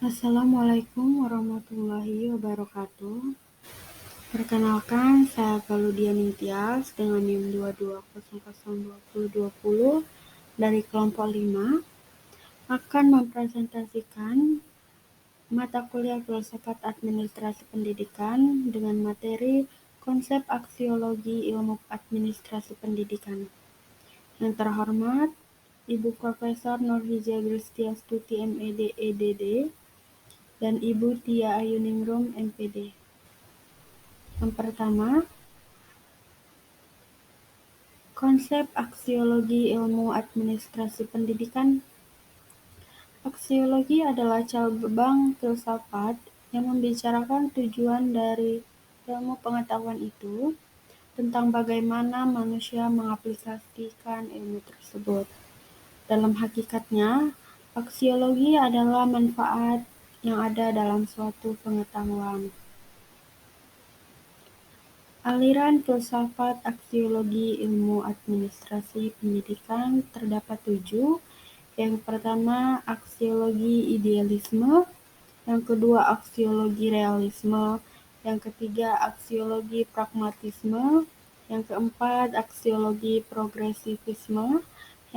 Assalamualaikum warahmatullahi wabarakatuh. Perkenalkan, saya Galudia Ningtyas dengan NIM 22002020 dari kelompok 5 akan mempresentasikan mata kuliah Filsafat Administrasi Pendidikan dengan materi Konsep Aksiologi Ilmu Administrasi Pendidikan. Yang terhormat, Ibu Profesor Nurhijah Gristiastuti MED EDD dan Ibu Tia Ayuningrum MPD. Yang pertama, konsep aksiologi ilmu administrasi pendidikan. Aksiologi adalah cabang filsafat yang membicarakan tujuan dari ilmu pengetahuan itu, tentang bagaimana manusia mengaplikasikan ilmu tersebut. Dalam hakikatnya, aksiologi adalah manfaat yang ada dalam suatu pengetahuan. Aliran filsafat aksiologi ilmu administrasi pendidikan terdapat 7. Yang pertama, aksiologi idealisme. Yang kedua, aksiologi realisme. Yang ketiga, aksiologi pragmatisme. Yang keempat, aksiologi progresivisme.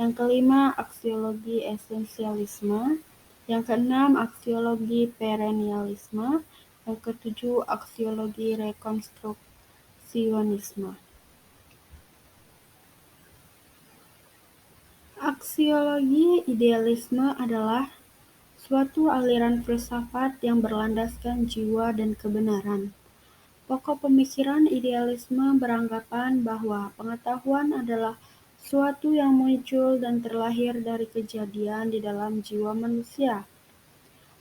Yang kelima, aksiologi esensialisme. Yang keenam, aksiologi perennialisme. Yang ketujuh, aksiologi rekonstruksionisme. Aksiologi idealisme adalah suatu aliran filsafat yang berlandaskan jiwa dan kebenaran. Pokok pemikiran idealisme beranggapan bahwa pengetahuan adalah suatu yang muncul dan terlahir dari kejadian di dalam jiwa manusia.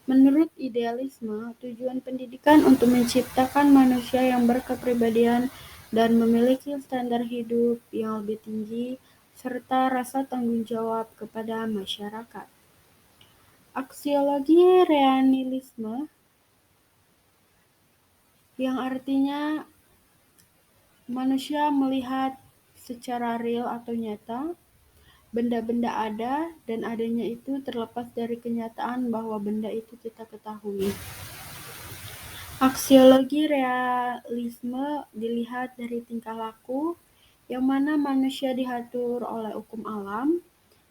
Menurut idealisme, tujuan pendidikan untuk menciptakan manusia yang berkepribadian dan memiliki standar hidup yang lebih tinggi serta rasa tanggung jawab kepada masyarakat. Aksiologi realisme yang artinya manusia melihat secara real atau nyata benda-benda ada dan adanya itu terlepas dari kenyataan bahwa benda itu kita ketahui. Aksiologi realisme dilihat dari tingkah laku yang mana manusia diatur oleh hukum alam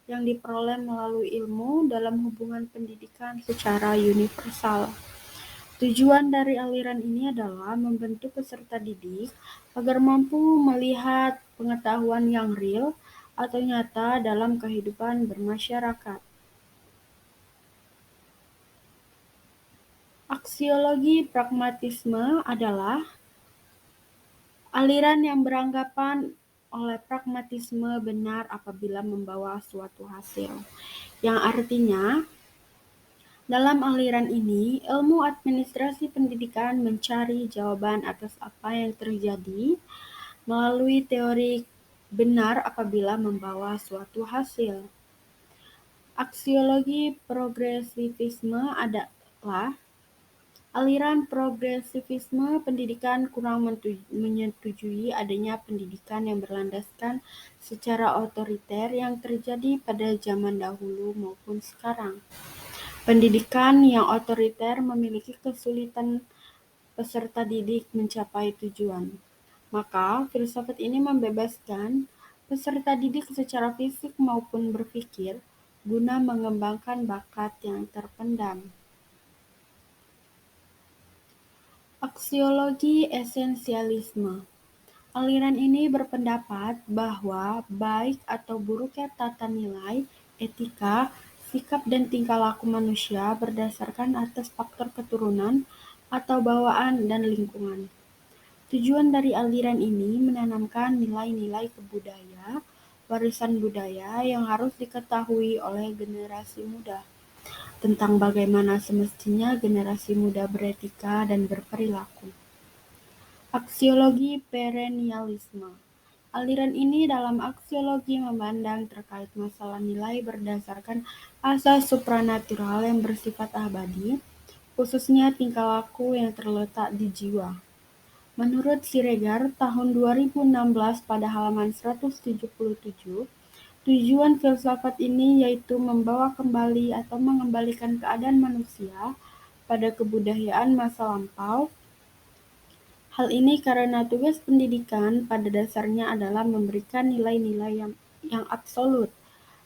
yang diperoleh melalui ilmu dalam hubungan pendidikan secara universal. Tujuan dari aliran ini adalah membentuk peserta didik agar mampu melihat pengetahuan yang real atau nyata dalam kehidupan bermasyarakat. Aksiologi pragmatisme adalah aliran yang beranggapan oleh pragmatisme benar apabila membawa suatu hasil, yang artinya dalam aliran ini, ilmu administrasi pendidikan mencari jawaban atas apa yang terjadi melalui teori benar apabila membawa suatu hasil. Aksiologi progresivisme adalah aliran progresivisme pendidikan kurang menyetujui adanya pendidikan yang berlandaskan secara otoriter yang terjadi pada zaman dahulu maupun sekarang. Pendidikan yang otoriter memiliki kesulitan peserta didik mencapai tujuan. Maka, filsafat ini membebaskan peserta didik secara fisik maupun berpikir guna mengembangkan bakat yang terpendam. Aksiologi esensialisme. Aliran ini berpendapat bahwa baik atau buruknya tata nilai, etika, sikap dan tingkah laku manusia berdasarkan atas faktor keturunan atau bawaan dan lingkungan. Tujuan dari aliran ini menanamkan nilai-nilai kebudaya, warisan budaya yang harus diketahui oleh generasi muda, tentang bagaimana semestinya generasi muda beretika dan berperilaku. Aksiologi perennialisme. Aliran ini dalam aksiologi memandang terkait masalah nilai berdasarkan asas supranatural yang bersifat abadi, khususnya tingkah laku yang terletak di jiwa. Menurut Siregar tahun 2016 pada halaman 177, tujuan filsafat ini yaitu membawa kembali atau mengembalikan keadaan manusia pada kebudayaan masa lampau. Hal ini karena tugas pendidikan pada dasarnya adalah memberikan nilai-nilai yang absolut,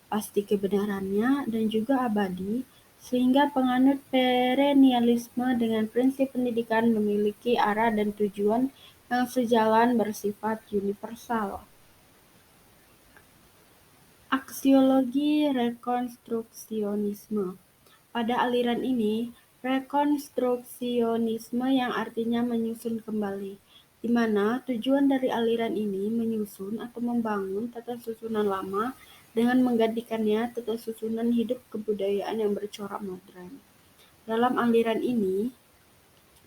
pasti kebenarannya, dan juga abadi, sehingga penganut perennialisme dengan prinsip pendidikan memiliki arah dan tujuan yang sejalan bersifat universal. Aksiologi rekonstruksionisme. Pada aliran ini, rekonstruksionisme yang artinya menyusun kembali, di mana tujuan dari aliran ini menyusun atau membangun tata susunan lama dengan menggantikannya tata susunan hidup kebudayaan yang bercorak modern. Dalam aliran ini,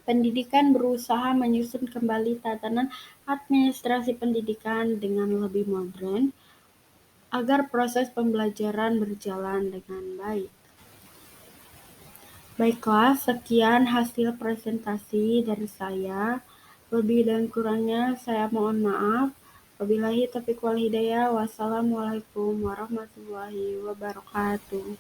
pendidikan berusaha menyusun kembali tatanan administrasi pendidikan dengan lebih modern agar proses pembelajaran berjalan dengan baik. Baiklah, sekian hasil presentasi dari saya. Lebih dan kurangnya saya mohon maaf. Wabillahi taufiq wal hidayah. Wassalamualaikum warahmatullahi wabarakatuh.